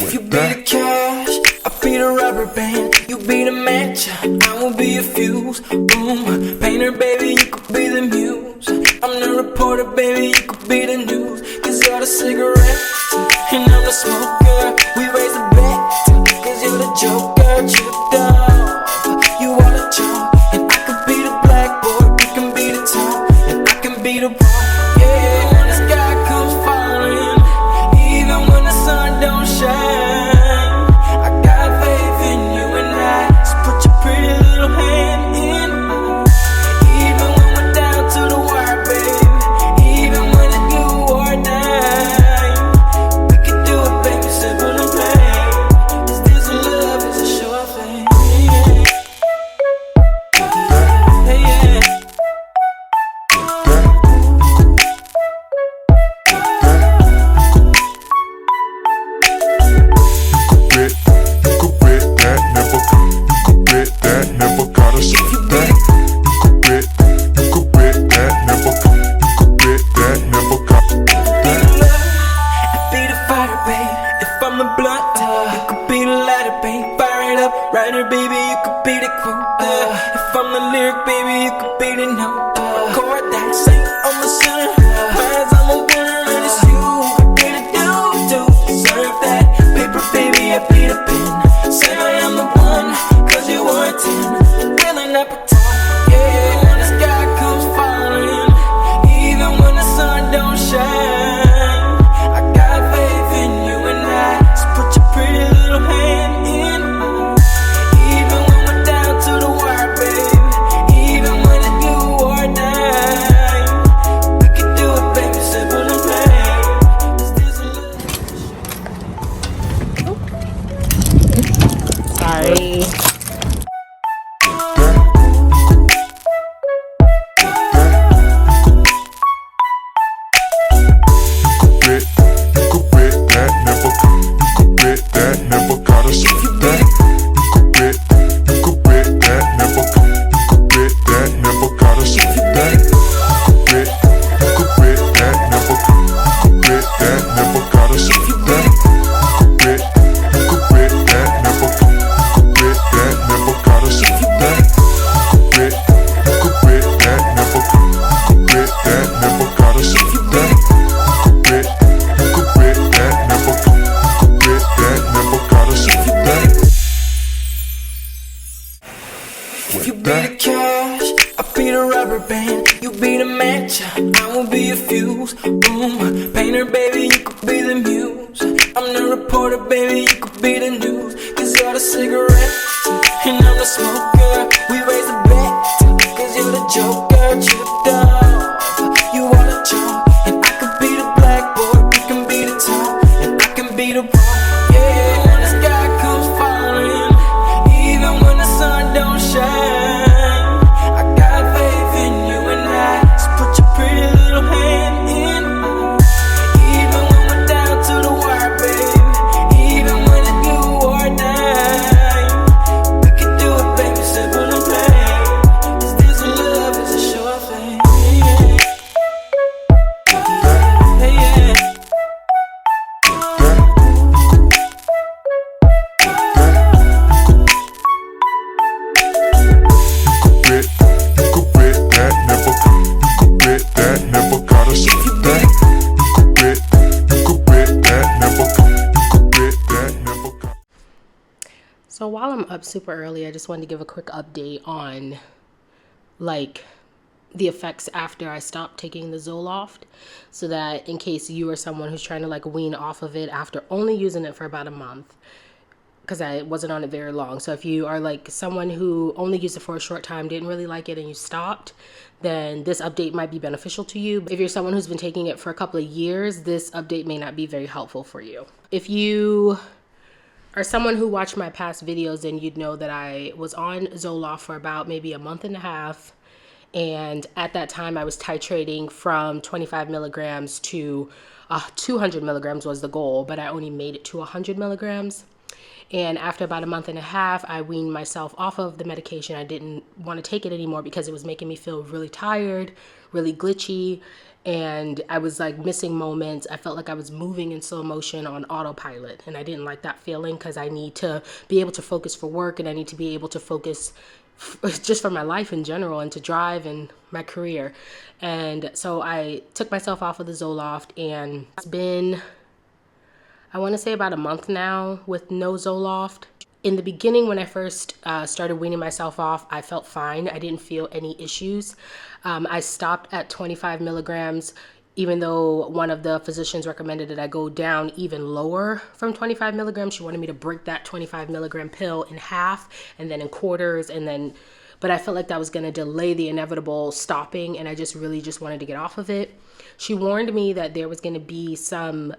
You be the cash, I be the rubber band. You be the match, I will be a fuse. Boom, painter baby, you could be the muse. I'm the reporter baby, you could be the news. Cause you're the cigarette, and I'm the smoker. We raise the bet, cause you're the joker. Tripped off, you are the charm. And I could be the blackboard, you can be the top. And I can be the wall, yeah. When the sky comes falling, even when the sun don't shine, I got faith in you and I. So put your pretty little hand in mine. Even when we're down to the wire, babe. Even when it's do or die, we can do it, baby, simple and plain. Is this a love, is a sure thing. Writer, baby, you could be the quote. If I'm the lyric, baby, you could be the note. Chord that sing on the center. As I'm a winner, and it's you. I did it, do deserve that. Paper, baby, I be the pen. Say I am the one, cause you are a 10. Really not pretend, yeah. When the sky comes falling, even when the sun don't shine, I got faith in you and I. So put your pretty little hand in mine. Sorry. You be the cash, I be the rubber band. You be the match, I will be a fuse. Boom, painter baby, you could be the muse. I'm the reporter baby, you could be the news. Cause you're the cigarette, and I'm the smoker. We raise the bet, cause you're the joker. Tripped off, you are the charm. And I could be the blackboard, you can be the top. And I can be the wall, yeah. When the sky comes falling, even when the sun don't shine, So while I'm up super early, I just wanted to give a quick update on like the effects after I stopped taking the Zoloft, so that in case you are someone who's trying to like wean off of it after only using it for about a month, because I wasn't on it very long. So if you are like someone who only used it for a short time, didn't really like it, and you stopped, then this update might be beneficial to you. If you're someone who's been taking it for a couple of years, this update may not be very helpful for you. If you are someone who watched my past videos, then you'd know that I was on Zoloft for about maybe a month and a half. And at that time I was titrating from 25 milligrams to 200 milligrams was the goal, but I only made it to 100 milligrams. And after about a month and a half, I weaned myself off of the medication. I didn't want to take it anymore because it was making me feel really tired, really glitchy, and I was like missing moments. I felt like I was moving in slow motion on autopilot, and I didn't like that feeling because I need to be able to focus for work, and I need to be able to focus just for my life in general and to drive and my career. And so I took myself off of the Zoloft, and it's been, I want to say, about a month now with no Zoloft. In the beginning, when I first started weaning myself off, I felt fine. I didn't feel any issues. I stopped at 25 milligrams, even though one of the physicians recommended that I go down even lower from 25 milligrams. She wanted me to break that 25 milligram pill in half and then in quarters, but I felt like that was going to delay the inevitable stopping, and I just really wanted to get off of it. She warned me that there was going to be some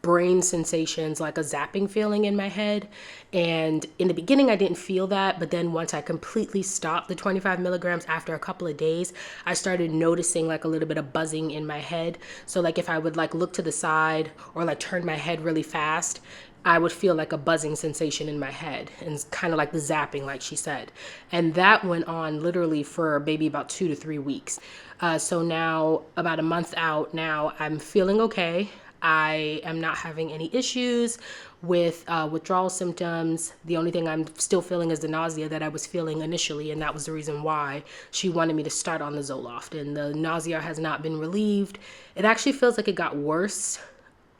brain sensations, like a zapping feeling in my head. And in the beginning, I didn't feel that. But then once I completely stopped the 25 milligrams after a couple of days, I started noticing like a little bit of buzzing in my head. So like if I would like look to the side or like turn my head really fast, I would feel like a buzzing sensation in my head, and kind of like the zapping, like she said. And that went on literally for maybe about 2 to 3 weeks. So now, about a month out now, I'm feeling okay. I am not having any issues with withdrawal symptoms. The only thing I'm still feeling is the nausea that I was feeling initially, and that was the reason why she wanted me to start on the Zoloft. And the nausea has not been relieved. It actually feels like it got worse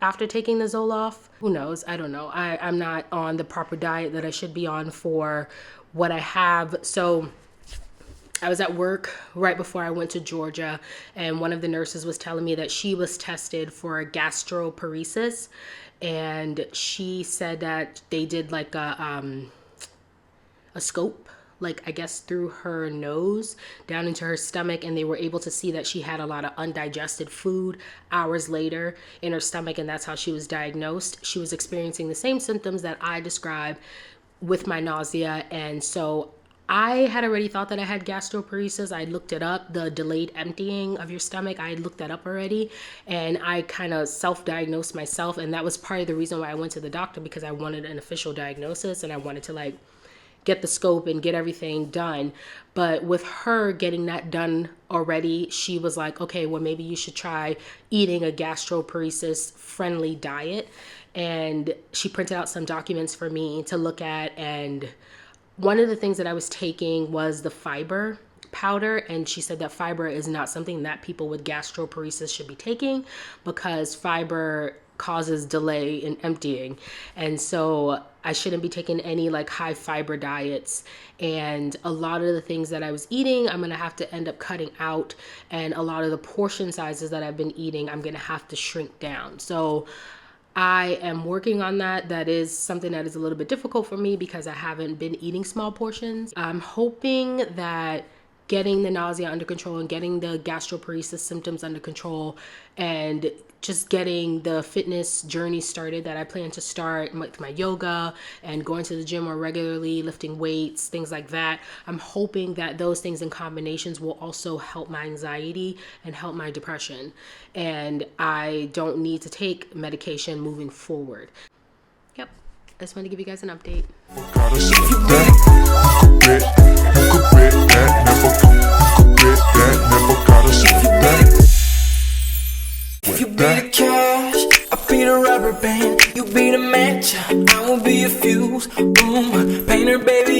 after taking the Zoloft. Who knows? I don't know. I'm not on the proper diet that I should be on for what I have. So I was at work right before I went to Georgia, and one of the nurses was telling me that she was tested for gastroparesis, and she said that they did like a scope, like I guess through her nose down into her stomach, and they were able to see that she had a lot of undigested food hours later in her stomach, and that's how she was diagnosed. She was experiencing the same symptoms that I described with my nausea, and so I had already thought that I had gastroparesis. I looked it up, the delayed emptying of your stomach. I looked that up already, and I kind of self-diagnosed myself, and that was part of the reason why I went to the doctor, because I wanted an official diagnosis, and I wanted to like get the scope and get everything done. But with her getting that done already, she was like, okay, well, maybe you should try eating a gastroparesis friendly diet. And she printed out some documents for me to look at, and one of the things that I was taking was the fiber powder, and she said that fiber is not something that people with gastroparesis should be taking because fiber causes delay in emptying. And so I shouldn't be taking any like high fiber diets. And a lot of the things that I was eating, I'm going to have to end up cutting out. And a lot of the portion sizes that I've been eating, I'm going to have to shrink down. So I am working on that. That is something that is a little bit difficult for me because I haven't been eating small portions. I'm hoping that getting the nausea under control and getting the gastroparesis symptoms under control and just getting the fitness journey started that I plan to start with my yoga and going to the gym more regularly, lifting weights, things like that. I'm hoping that those things in combinations will also help my anxiety and help my depression. And I don't need to take medication moving forward. Yep. I just wanted to give you guys an update. If you be the cash, I'll be the rubber band. You be the match, I will be a fuse. Boom, painter baby,